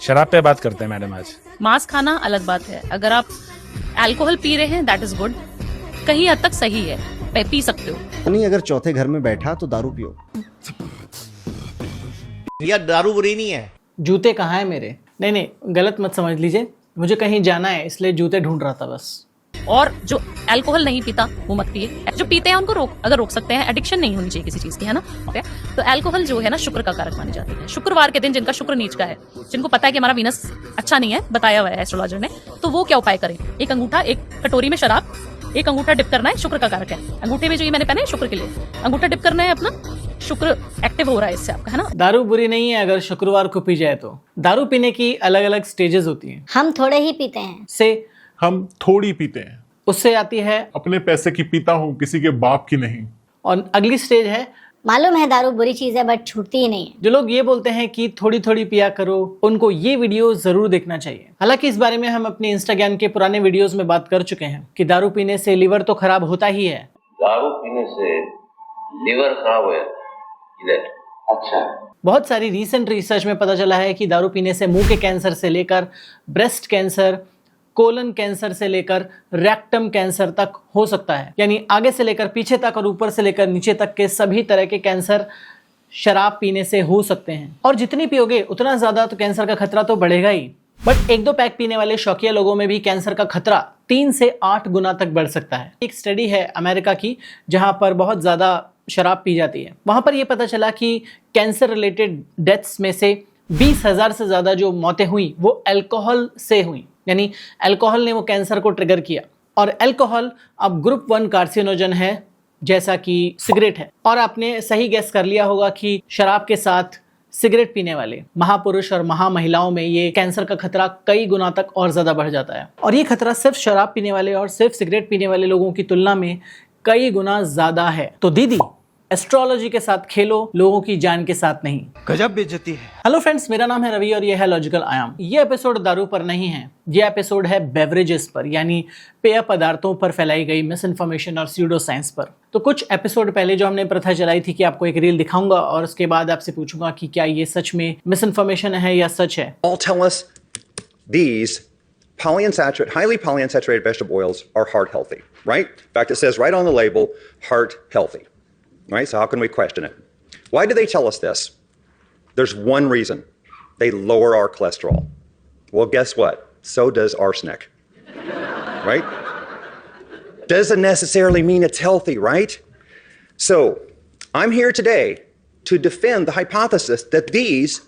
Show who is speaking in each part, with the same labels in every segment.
Speaker 1: शराब पे बात करते हैं मैडम आज।
Speaker 2: मांस खाना अलग बात है, अगर आप अल्कोहल पी रहे हैं दैट इज गुड, कहीं हद तक सही है, पी सकते हो।
Speaker 3: नहीं, अगर चौथे घर में बैठा तो दारू पियो।
Speaker 4: यार दारू बुरी नहीं है।
Speaker 5: जूते कहाँ है मेरे? नहीं, गलत मत समझ लीजिए, मुझे कहीं जाना है इसलिए जूते ढूंढ रहा था बस।
Speaker 2: और जो अल्कोहल नहीं पीता वो मत पिए, जो पीते हैं उनको अगर रोक सकते हैं, एडिक्शन नहीं होनी चाहिए किसी चीज की, है ना। ओके, तो अल्कोहल जो है ना शुक्र का कारक मानी जाती है। शुक्रवार के दिन जिनका शुक्र नीच का है, जिनको पता है कि हमारा वीनस अच्छा नहीं है, बताया हुआ है एस्ट्रोलॉजर ने, तो वो क्या उपाय करें? एक अंगूठा, एक कटोरी में शराब, एक अंगूठा डिप करना है, शुक्र का कारक है। अंगूठे में जो ये मैंने पहना है शुक्र के लिए, अंगूठा डिप करना है अपना, शुक्र एक्टिव हो रहा है इससे आपका, है ना।
Speaker 5: दारू बुरी नहीं है अगर शुक्रवार को पी जाए तो। दारू पीने की अलग अलग स्टेजेस होती हैं।
Speaker 6: हम थोड़े ही पीते हैं।
Speaker 5: से
Speaker 7: हम थोड़ी पीते हैं।
Speaker 5: उससे आती है
Speaker 7: अपने पैसे की पीता हूँ, किसी के बाप की नहीं।
Speaker 5: और अगली स्टेज है,
Speaker 6: मालूम है दारू बुरी चीज है बट छूटती ही नहीं है।
Speaker 5: जो लोग ये बोलते हैं कि थोड़ी थोड़ी पिया करो, उनको ये वीडियो जरूर देखना चाहिए। हालांकि इस बारे में हम अपने इंस्टाग्राम के पुराने वीडियोस में बात कर चुके हैं कि दारू पीने से लीवर तो खराब होता ही है।
Speaker 8: दारू पीने से लीवर खराब हो अच्छा है।
Speaker 5: बहुत सारी रीसेंट रिसर्च में पता चला है कि दारू पीने से मुंह के कैंसर से लेकर ब्रेस्ट कैंसर, कोलन कैंसर से लेकर रेक्टम कैंसर तक हो सकता है। यानी आगे से लेकर पीछे तक और ऊपर से लेकर नीचे तक के सभी तरह के कैंसर शराब पीने से हो सकते हैं। और जितनी पियोगे उतना ज्यादा तो कैंसर का खतरा तो बढ़ेगा ही। बट 1-2 पैक पीने वाले शौकिया लोगों में भी कैंसर का खतरा 3 से 8 गुना तक बढ़ सकता है। एक स्टडी है अमेरिका की, जहां पर बहुत ज्यादा शराब पी जाती है। वहां पर यह पता चला कि कैंसर रिलेटेड डेथ्स में से 20,000 से ज्यादा जो मौतें हुई वो अल्कोहल से हुई। यानी अल्कोहल ने वो कैंसर को ट्रिगर किया। और अल्कोहल अब ग्रुप 1 कार्सिनोजन है, जैसा कि सिगरेट है। और आपने सही गेस कर लिया होगा कि शराब के साथ सिगरेट पीने वाले महापुरुष और महामहिलाओं में ये कैंसर का खतरा कई गुना तक और ज्यादा बढ़ जाता है। और ये खतरा सिर्फ शराब पीने वाले और सिर्फ सिगरेट पीने वाले लोगों की तुलना में कई गुना ज्यादा है। तो दीदी, एस्ट्रोलॉजी के साथ खेलो, लोगों की जान के साथ नहीं।
Speaker 4: गजब बेइज्जती है।
Speaker 5: हेलो फ्रेंड्स, मेरा नाम है रवि और ये है लॉजिकल आयाम। ये एपिसोड दारू पर नहीं है, ये एपिसोड है बेवरेजेस पर, यानी पेय पदार्थों पर फैलाई गई मिस इन्फॉर्मेशन और स्यूडो साइंस पर। तो कुछ एपिसोड पहले जो हमने प्रथा चलाई थी कि आपको एक रील दिखाऊंगा और उसके बाद आपसे पूछूंगा कि क्या ये सच में मिस इन्फॉर्मेशन है या सच है।
Speaker 9: All tell us these highly polyunsaturated vegetable oils are heart healthy, right? In fact, it says right on the label, heart healthy, right? So how can we question it? Why do they tell us this? There's one reason. They lower our cholesterol. Well, guess what? So does arsenic, right? Doesn't necessarily mean it's healthy, right? So I'm here today to defend the hypothesis that these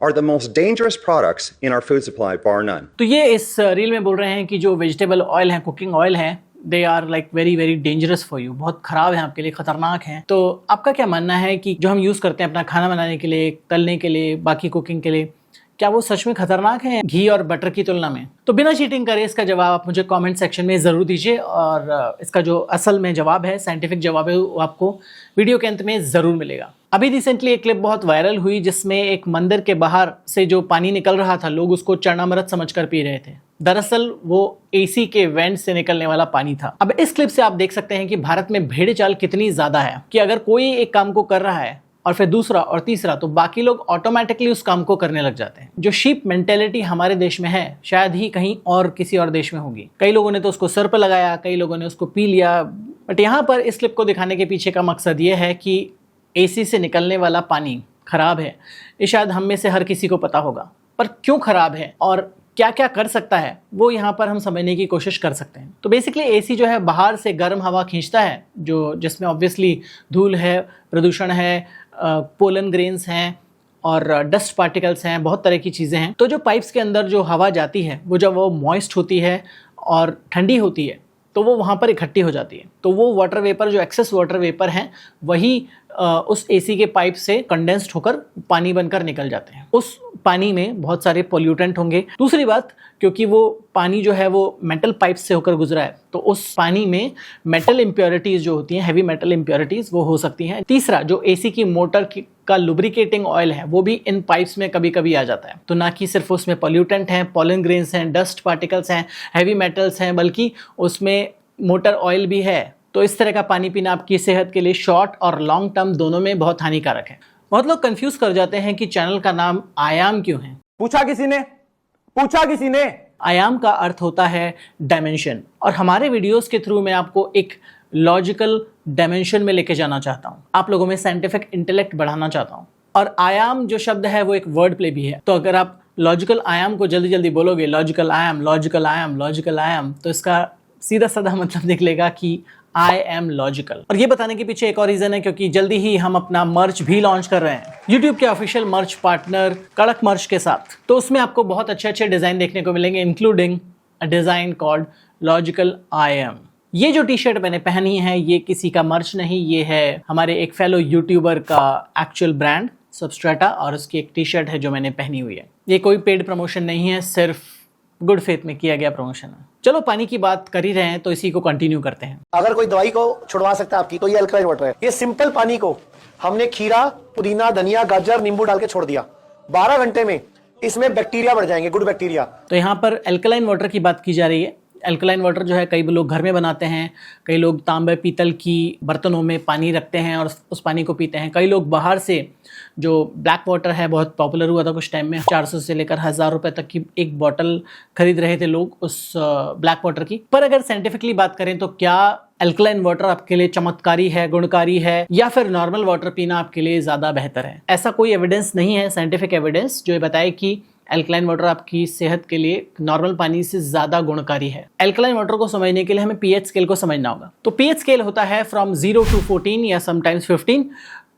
Speaker 9: are the most dangerous products in our food supply, bar none.
Speaker 5: तो ये इस reel में बोल रहे हैं कि जो vegetable oil है, कुकिंग ऑयल है, they are like very very dangerous for you, बहुत खराब है आपके लिए, खतरनाक है। तो आपका क्या मानना है कि जो हम यूज करते हैं अपना खाना बनाने के लिए, तलने के लिए, बाकी कुकिंग के लिए, क्या वो सच में खतरनाक है घी और बटर की तुलना में? तो बिना चीटिंग करे इसका जवाब आप मुझे कमेंट सेक्शन में जरूर दीजिए। और इसका जो असल में जवाब है, साइंटिफिक जवाब है, वो आपको वीडियो के अंत में जरूर मिलेगा। अभी रिसेंटली एक क्लिप बहुत वायरल हुई जिसमें एक मंदिर के बाहर से जो पानी निकल रहा था, लोग उसको चरणामृत समझकर पी रहे थे। दरअसल वो एसी के वेंट से निकलने वाला पानी था। अब इस क्लिप से आप देख सकते हैं कि भारत में भेड़ चाल कितनी ज्यादा है कि अगर कोई एक काम को कर रहा है और फिर दूसरा और तीसरा, तो बाकी लोग ऑटोमेटिकली उस काम को करने लग जाते हैं। जो शीप मेंटेलिटी हमारे देश में है, शायद ही कहीं और किसी और देश में होगी। कई लोगों ने तो उसको सर पर लगाया, कई लोगों ने उसको पी लिया। बट यहाँ पर इस क्लिप को दिखाने के पीछे का मकसद ये है कि एसी से निकलने वाला पानी खराब है। ये शायद हम में से हर किसी को पता होगा, पर क्यों खराब है और क्या क्या कर सकता है वो यहाँ पर हम समझने की कोशिश कर सकते हैं। तो बेसिकली एसी जो है बाहर से गर्म हवा खींचता है, जो जिसमें ऑब्वियसली धूल है, प्रदूषण है, पोलन ग्रेन्स हैं और डस्ट पार्टिकल्स हैं, बहुत तरह की चीज़ें हैं। तो जो पाइप्स के अंदर जो हवा जाती है, वो जब वो मॉइस्ट होती है और ठंडी होती है तो वो वहाँ पर इकट्ठी हो जाती है। तो वो वाटर वेपर, जो एक्सेस वाटर वेपर हैं, वही उस एसी के पाइप से कंडेंस्ड होकर पानी बनकर निकल जाते हैं। उस पानी में बहुत सारे पोल्यूटेंट होंगे। दूसरी बात, क्योंकि वो पानी जो है वो मेटल पाइप से होकर गुजरा है, तो उस पानी में मेटल इम्प्योरिटीज़ जो होती हैं, हैवी मेटल इम्प्योरिटीज़, वो हो सकती हैं। तीसरा, जो एसी की मोटर का लुब्रिकेटिंग ऑयल है, वो भी इन पाइप्स में कभी कभी आ जाता है। तो ना कि सिर्फ उसमें पोल्यूटेंट हैं, पोलन ग्रेन्स हैं, डस्ट पार्टिकल्स हैं, हैवी मेटल्स हैं, बल्कि उसमें मोटर ऑयल भी है। तो इस तरह का पानी पीना आपकी सेहत के लिए शॉर्ट और लॉन्ग टर्म दोनों में बहुत हानिकारक है। बहुत लोग कंफ्यूज कर जाते हैं कि चैनल का नाम आयाम क्यों है।
Speaker 1: पूछा किसी ने? पूछा किसी ने?
Speaker 5: आयाम का अर्थ होता है डायमेंशन, और हमारे वीडियोस के थ्रू मैं आपको एक लॉजिकल डायमेंशन में लेके जाना चाहता हूं, आप लोगों में साइंटिफिक इंटेलेक्ट बढ़ाना चाहता हूं। और आयाम जो शब्द है वो एक वर्ड प्ले भी है, तो अगर आप लॉजिकल आयाम को जल्दी जल्दी बोलोगे, लॉजिकल आयाम, लॉजिकल आयाम, लॉजिकल आयाम, तो इसका सीधा साधा मतलब निकलेगा कि आई एम लॉजिकल। और ये बताने के पीछे एक और रीजन है, क्योंकि जल्दी ही हम अपना मर्च भी लॉन्च कर रहे हैं YouTube के ऑफिशियल मर्च पार्टनर कड़क मर्च के साथ। तो उसमें आपको बहुत अच्छे अच्छे डिजाइन देखने को मिलेंगे, including a design called logical I am. ये जो टी शर्ट मैंने पहनी है ये किसी का मर्च नहीं, ये है हमारे एक फेलो यूट्यूबर का एक्चुअल ब्रांड सबस्ट्रेटा, और उसकी एक टी शर्ट है जो मैंने पहनी हुई है। ये कोई पेड प्रमोशन नहीं है, सिर्फ गुड फेथ में किया गया प्रमोशन है। चलो पानी की बात कर ही रहे हैं तो इसी को कंटिन्यू करते हैं।
Speaker 1: अगर कोई दवाई को छुड़वा सकता है आपकी तो ये अल्कलाइन वाटर है। ये सिंपल पानी को हमने खीरा, पुदीना, धनिया, गाजर, नींबू डाल के छोड़ दिया, 12 घंटे में इसमें बैक्टीरिया बढ़ जाएंगे, गुड बैक्टीरिया।
Speaker 5: तो यहाँ पर अल्कलाइन वाटर की बात की जा रही है। अल्कलाइन वाटर जो है कई लोग घर में बनाते हैं, कई लोग तांबे पीतल की बर्तनों में पानी रखते हैं और उस पानी को पीते हैं। कई लोग बाहर से, जो ब्लैक वाटर है बहुत पॉपुलर हुआ था कुछ टाइम में, 400 से लेकर 1000 रुपए तक की एक बॉटल खरीद रहे थे लोग उस ब्लैक वाटर की। पर अगर साइंटिफिकली बात करें तो क्या अल्कलाइन वाटर आपके लिए चमत्कारी है, गुणकारी है, या फिर नॉर्मल वाटर पीना आपके लिए ज्यादा बेहतर है? ऐसा कोई एविडेंस नहीं है, साइंटिफिक एविडेंस, जो ये बताए कि अल्कलाइन वाटर आपकी सेहत के लिए नॉर्मल पानी से ज्यादा गुणकारी है। अल्कलाइन वाटर को समझने के लिए हमें पीएच स्केल को समझना होगा। तो पीएच स्केल होता है फ्रॉम 0 to 14 या समटाइम्स 15।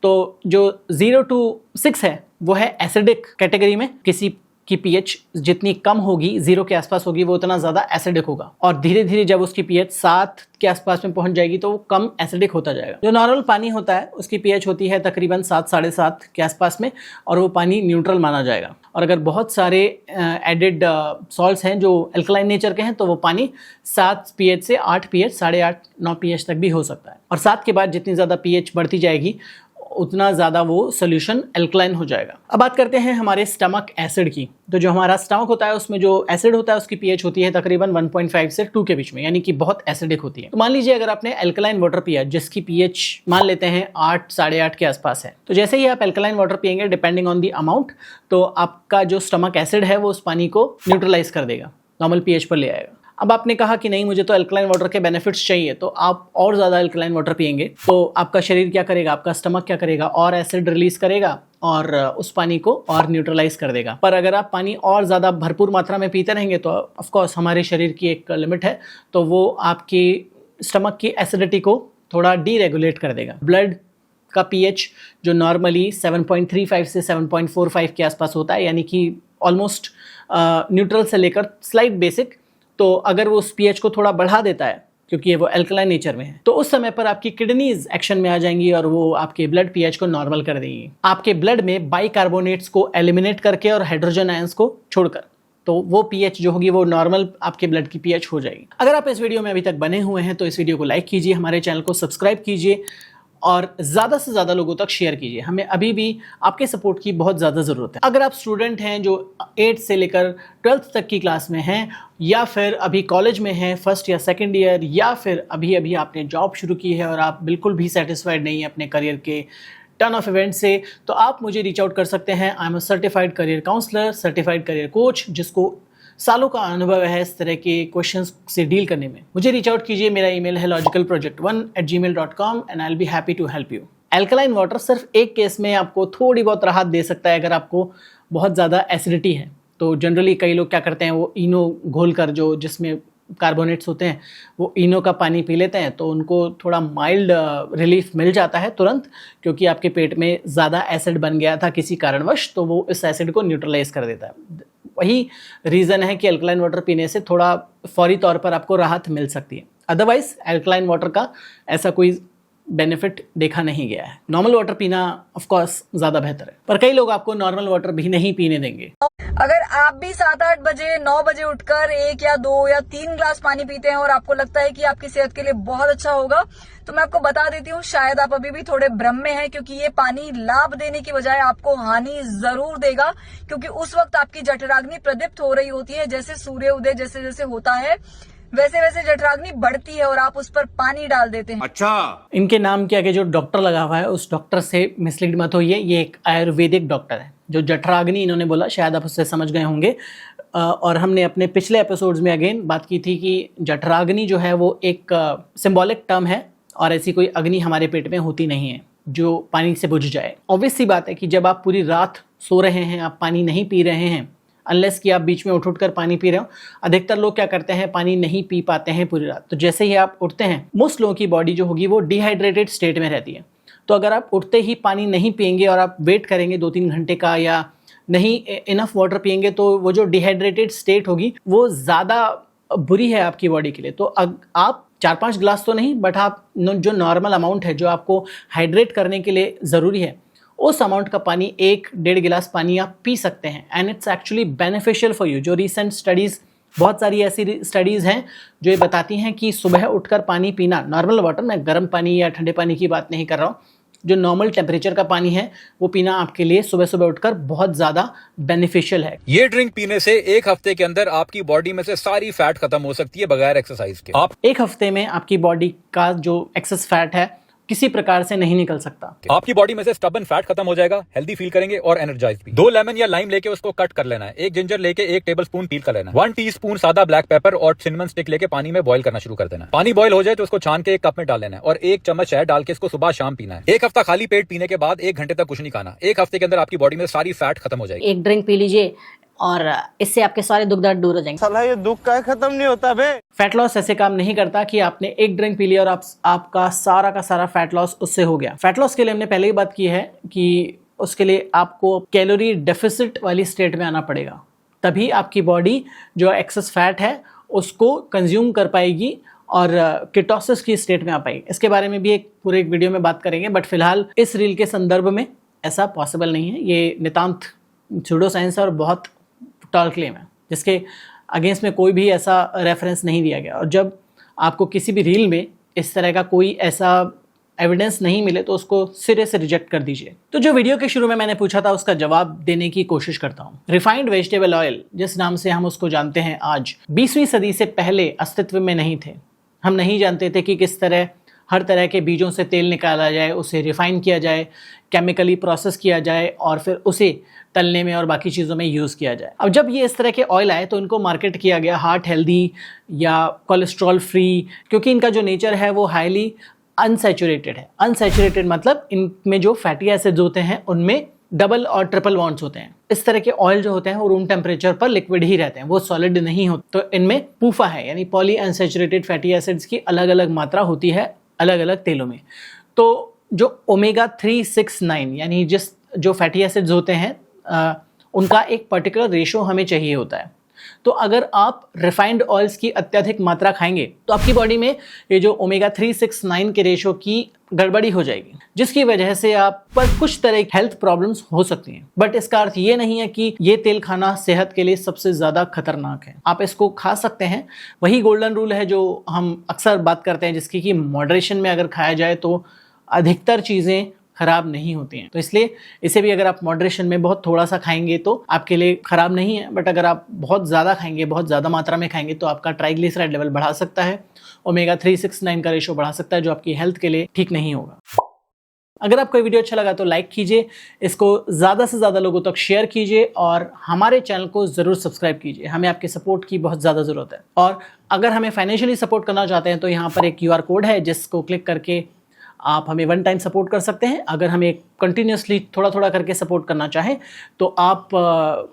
Speaker 5: तो जो 0 to 6 है वो है एसिडिक कैटेगरी में। किसी की पीएच जितनी कम होगी, 0 के आसपास होगी, वो उतना ज्यादा एसिडिक होगा, और धीरे धीरे जब उसकी पीएच 7 के आसपास में पहुंच जाएगी तो वो कम एसिडिक होता जाएगा। जो नॉर्मल पानी होता है उसकी पीएच होती है तकरीबन 7 साढ़े 7 के आसपास में, और वो पानी न्यूट्रल माना जाएगा। और अगर बहुत सारे एडेड सॉल्ट्स हैं जो अल्कलाइन नेचर के हैं तो वो पानी 7 पीएच से 8 पीएच, 8.5 9 पीएच तक भी हो सकता है। और 7 के बाद जितनी ज़्यादा पीएच बढ़ती जाएगी उतना ज़्यादा वो सोल्यूशन अल्कलाइन हो जाएगा। अब बात करते हैं हमारे स्टमक एसिड की। तो जो हमारा स्टमक होता है उसमें जो एसिड होता है उसकी पीएच होती है तकरीबन 1.5 से 2 के बीच में, यानी कि बहुत एसिडिक होती है। तो मान लीजिए अगर आपने अल्कलाइन वाटर पिया जिसकी पीएच मान लेते हैं 8 साढ़े 8 के आसपास है, तो जैसे ही आप अल्कलाइन वाटर पिएंगे डिपेंडिंग ऑन दी अमाउंट, तो आपका जो स्टमक एसिड है वो उस पानी को न्यूट्रलाइज कर देगा, नॉर्मल पीएच पर ले आएगा। अब आपने कहा कि नहीं मुझे तो अल्कलाइन वाटर के बेनिफिट्स चाहिए, तो आप और ज़्यादा अल्कलाइन वाटर पिएंगे तो आपका शरीर क्या करेगा, आपका स्टमक क्या करेगा, और एसिड रिलीज करेगा और उस पानी को और न्यूट्रलाइज कर देगा। पर अगर आप पानी और ज़्यादा भरपूर मात्रा में पीते रहेंगे तो ऑफ कोर्स हमारे शरीर की एक लिमिट है, तो वो आपकी स्टमक की एसिडिटी को थोड़ा डीरेगुलेट कर देगा। ब्लड का पीएच जो नॉर्मली 7.35 से 7.45 के आसपास होता है, यानी कि ऑलमोस्ट न्यूट्रल से लेकर स्लाइट बेसिक, तो अगर वो उस पीएच को थोड़ा बढ़ा देता है क्योंकि वो अल्कलाइन नेचर में है, तो उस समय पर आपकी किडनीज एक्शन में आ जाएंगी और वो आपके ब्लड पीएच को नॉर्मल कर देंगी, आपके ब्लड में बाइकार्बोनेट्स को एलिमिनेट करके और हाइड्रोजन आयंस को छोड़कर। तो वो पीएच जो होगी वो नॉर्मल आपके ब्लड की पीएच हो जाएगी। अगर आप इस वीडियो में अभी तक बने हुए हैं तो इस वीडियो को लाइक कीजिए, हमारे चैनल को सब्सक्राइब कीजिए और ज़्यादा से ज़्यादा लोगों तक शेयर कीजिए। हमें अभी भी आपके सपोर्ट की बहुत ज़्यादा ज़रूरत है। अगर आप स्टूडेंट हैं जो 8 से लेकर 12th तक की क्लास में हैं, या फिर अभी कॉलेज में हैं, फर्स्ट या सेकंड ईयर, या फिर अभी अभी आपने जॉब शुरू की है और आप बिल्कुल भी सेटिस्फाइड नहीं हैं अपने करियर के टर्न ऑफ इवेंट से, तो आप मुझे रीच आउट कर सकते हैं। I am a certified career counsellor, certified career coach, जिसको सालों का अनुभव है इस तरह के क्वेश्चंस से डील करने में। मुझे रीच आउट कीजिए, मेरा ईमेल है logicalproject1@gmail.com and I'll be happy to help you। Alkaline water सिर्फ एक केस में आपको थोड़ी बहुत राहत दे सकता है, अगर आपको बहुत ज़्यादा एसिडिटी है। तो जनरली कई लोग क्या करते हैं, वो इनो घोल कर, जो जिसमें कार्बोनेट्स होते हैं, वो इनो का पानी पी लेते हैं, तो उनको थोड़ा माइल्ड रिलीफ मिल जाता है तुरंत, क्योंकि आपके पेट में ज़्यादा एसिड बन गया था किसी कारणवश, तो वो इस एसिड को न्यूट्रलाइज कर देता है। वही रीज़न है कि अल्कलाइन वाटर पीने से थोड़ा फौरी तौर पर आपको राहत मिल सकती है। अदरवाइज अल्कलाइन वाटर का ऐसा कोई बेनिफिट देखा नहीं गया है। नॉर्मल वाटर पीना ऑफ कोर्स ज़्यादा बेहतर है, पर कई लोग आपको नॉर्मल वाटर भी नहीं पीने देंगे।
Speaker 10: अगर आप भी 7-8 बजे 9 बजे उठकर 1 या 2 या 3 ग्लास पानी पीते हैं और आपको लगता है कि आपकी सेहत के लिए बहुत अच्छा होगा, तो मैं आपको बता देती हूँ शायद आप अभी भी थोड़े भ्रम में हैं, क्योंकि ये पानी लाभ देने की बजाय आपको हानि जरूर देगा। क्योंकि उस वक्त आपकी जठराग्नि प्रदीप्त हो रही होती है, जैसे सूर्य उदय जैसे जैसे होता है वैसे वैसे जठराग्नि बढ़ती है और आप उस पर पानी डाल देते हैं।
Speaker 1: अच्छा,
Speaker 5: इनके नाम के आगे जो डॉक्टर लगा हुआ है उस डॉक्टर से मिसलीड मत होइए, ये एक आयुर्वेदिक डॉक्टर है। जो जठराग्नि इन्होंने बोला, शायद आप उससे समझ गए होंगे। और हमने अपने पिछले एपिसोड्स में अगेन बात की थी कि जठराग्नि जो है वो एक सिंबॉलिक टर्म है और ऐसी कोई अग्नि हमारे पेट में होती नहीं है जो पानी से बुझ जाए। ऑब्वियस सी बात है कि जब आप पूरी रात सो रहे हैं, आप पानी नहीं पी रहे हैं, अनलेस कि आप बीच में उठ कर पानी पी रहे हो। अधिकतर लोग क्या करते हैं, पानी नहीं पी पाते हैं पूरी रात। तो जैसे ही आप उठते हैं, मोस्ट लोगों की बॉडी जो होगी वो डिहाइड्रेटेड स्टेट में रहती है। तो अगर आप उठते ही पानी नहीं पिएंगे और आप वेट करेंगे 2-3 घंटे का या नहीं इनफ वाटर पिएंगे, तो वो जो डिहाइड्रेटेड स्टेट होगी वो ज़्यादा बुरी है आपकी बॉडी के लिए। तो आप 4-5 ग्लास तो नहीं, बट आप जो नॉर्मल अमाउंट है जो आपको हाइड्रेट करने के लिए ज़रूरी है, उस अमाउंट का पानी 1-1.5 गिलास पानी आप पी सकते हैं। And it's actually beneficial for you. जो रिसेंट स्टडीज़, बहुत सारी ऐसी स्टडीज़ हैं जो ये बताती हैं कि सुबह उठकर पानी पीना, नॉर्मल वाटर, मैं गर्म पानी या ठंडे पानी की बात नहीं कर रहा हूँ, जो नॉर्मल टेम्परेचर का पानी है वो पीना आपके लिए सुबह सुबह उठकर बहुत ज़्यादा बेनिफिशियल है।
Speaker 11: ये ड्रिंक पीने से 1 हफ्ते के अंदर आपकी बॉडी में से सारी फैट खत्म हो सकती है बगैर एक्सरसाइज के। आप
Speaker 5: 1 हफ्ते में आपकी बॉडी का जो एक्सेस फैट है किसी प्रकार से नहीं निकल सकता।
Speaker 11: आपकी बॉडी में से स्टबन फैट खत्म हो जाएगा, हेल्दी फील करेंगे और एनर्जाइज भी। 2 लेमन या लाइम लेके उसको कट कर लेना है, 1 जिंजर लेके 1 टेबलस्पून पील कर लेना है, 1 टीस्पून सादा ब्लैक पेपर और सिनेमन स्टिक लेके पानी में बॉईल करना शुरू कर देना है। पानी बॉईल हो जाए तो उसको छान के 1 कप में डाल लेना है और 1 चम्मच शहद डाल के इसको सुबह शाम पीना है। 1 हफ्ता खाली पेट पीने के बाद 1 घंटे तक कुछ नहीं खाना। 1 हफ्ते के अंदर आपकी बॉडी में सारी फैट खत्म हो जाएगी।
Speaker 6: एक ड्रिंक पी लीजिए और इससे आपके सारे दुख दर्द दूर हो जाएंगे।
Speaker 4: साला ये दुख का खत्म नहीं होता बे।
Speaker 5: फैट लॉस ऐसे काम नहीं करता कि आपने एक ड्रिंक पी लिया और आपका सारा का सारा फैट लॉस उससे हो गया। फैट लॉस के लिए हमने पहले ही बात की है कि उसके लिए आपको कैलोरी डेफिसिट वाली स्टेट में आना पड़ेगा, तभी आपकी बॉडी जो एक्सेस फैट है उसको कंज्यूम कर पाएगी और कीटोसिस की स्टेट में आ पाएगी। इसके बारे में भी एक वीडियो में बात करेंगे, बट फिलहाल इस रील के संदर्भ में ऐसा पॉसिबल नहीं है। ये नितांत सूडो साइंस और बहुत टॉल क्लेम है जिसके अगेंस्ट में कोई भी ऐसा रेफरेंस नहीं दिया गया। और जब आपको किसी भी रील में इस तरह का कोई ऐसा एविडेंस नहीं मिले तो उसको सिरे से रिजेक्ट कर दीजिए। तो जो वीडियो के शुरू में मैंने पूछा था उसका जवाब देने की कोशिश करता हूँ। रिफाइंड वेजिटेबल ऑयल जिस नाम से हम उसको जानते हैं आज, 20वीं सदी से पहले अस्तित्व में नहीं थे। हम नहीं जानते थे कि किस तरह हर तरह के बीजों से तेल निकाला जाए, उसे रिफाइन किया जाए, केमिकली प्रोसेस किया जाए और फिर उसे तलने में और बाकी चीज़ों में यूज़ किया जाए। अब जब ये इस तरह के ऑयल आए तो इनको मार्केट किया गया हार्ट हेल्दी या कोलेस्ट्रॉल फ्री, क्योंकि इनका जो नेचर है वो हाईली अनसैचुरेटेड है। अनसैचुरेटेड मतलब इनमें जो फैटी एसिड्स होते हैं उनमें डबल और ट्रिपल बॉन्ड्स होते हैं। इस तरह के ऑयल जो होते हैं वो रूम टेम्परेचर पर लिक्विड ही रहते हैं, वो सॉलिड नहीं होते। तो इनमें पूफा है यानी पॉली अनसैचुरेटेड फैटी एसिड्स की अलग अलग मात्रा होती है अलग अलग तेलों में। तो जो ओमेगा 3, 6, 9 यानी जो फैटी एसिड्स होते हैं उनका एक पर्टिकुलर रेशो हमें चाहिए होता है। तो अगर आप रिफाइंड ऑयल्स की अत्यधिक मात्रा खाएंगे तो आपकी बॉडी में ये जो ओमेगा 3, 6, 9 के रेशो की गड़बड़ी हो जाएगी, जिसकी वजह से आप पर कुछ तरह की हेल्थ प्रॉब्लम्स हो सकती हैं। बट इसका अर्थ ये नहीं है कि ये तेल खाना सेहत के लिए सबसे ज़्यादा खतरनाक है। आप इसको खा सकते हैं। वही गोल्डन रूल है जो हम अक्सर बात करते हैं, जिसकी कि मॉडरेशन में अगर खाया जाए तो अधिकतर चीज़ें खराब नहीं होती हैं। तो इसलिए इसे भी अगर आप मॉडरेशन में बहुत थोड़ा सा खाएंगे तो आपके लिए खराब नहीं है। बट अगर आप बहुत ज़्यादा खाएंगे, बहुत ज़्यादा मात्रा में खाएंगे तो आपका ट्राइग्लिसराइड लेवल बढ़ा सकता है, ओमेगा 3, 6, 9 का रेशो बढ़ा सकता है, जो आपकी हेल्थ के लिए ठीक नहीं होगा। अगर आपको वीडियो अच्छा लगा तो लाइक कीजिए, इसको ज़्यादा से ज़्यादा लोगों तक शेयर कीजिए और हमारे चैनल को ज़रूर सब्सक्राइब कीजिए। हमें आपके सपोर्ट की बहुत ज़्यादा ज़रूरत है। और अगर हमें फाइनेंशियली सपोर्ट करना चाहते हैं तो यहाँ पर एक QR कोड है जिसको क्लिक करके आप हमें 1 टाइम सपोर्ट कर सकते हैं। अगर हमें कंटिन्यूसली थोड़ा थोड़ा करके सपोर्ट करना चाहें तो आप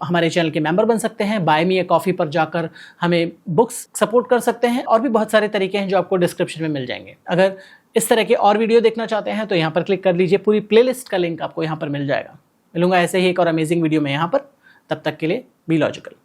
Speaker 5: हमारे चैनल के मेंबर बन सकते हैं। बाय मी ए कॉफ़ी पर जाकर हमें बुक्स सपोर्ट कर सकते हैं और भी बहुत सारे तरीके हैं जो आपको डिस्क्रिप्शन में मिल जाएंगे। अगर इस तरह के और वीडियो देखना चाहते हैं तो यहाँ पर क्लिक कर लीजिए, पूरी प्लेलिस्ट का लिंक आपको यहाँ पर मिल जाएगा। मिलूंगा ऐसे ही एक और अमेजिंग वीडियो में यहाँ पर। तब तक के लिए बी लॉजिकल।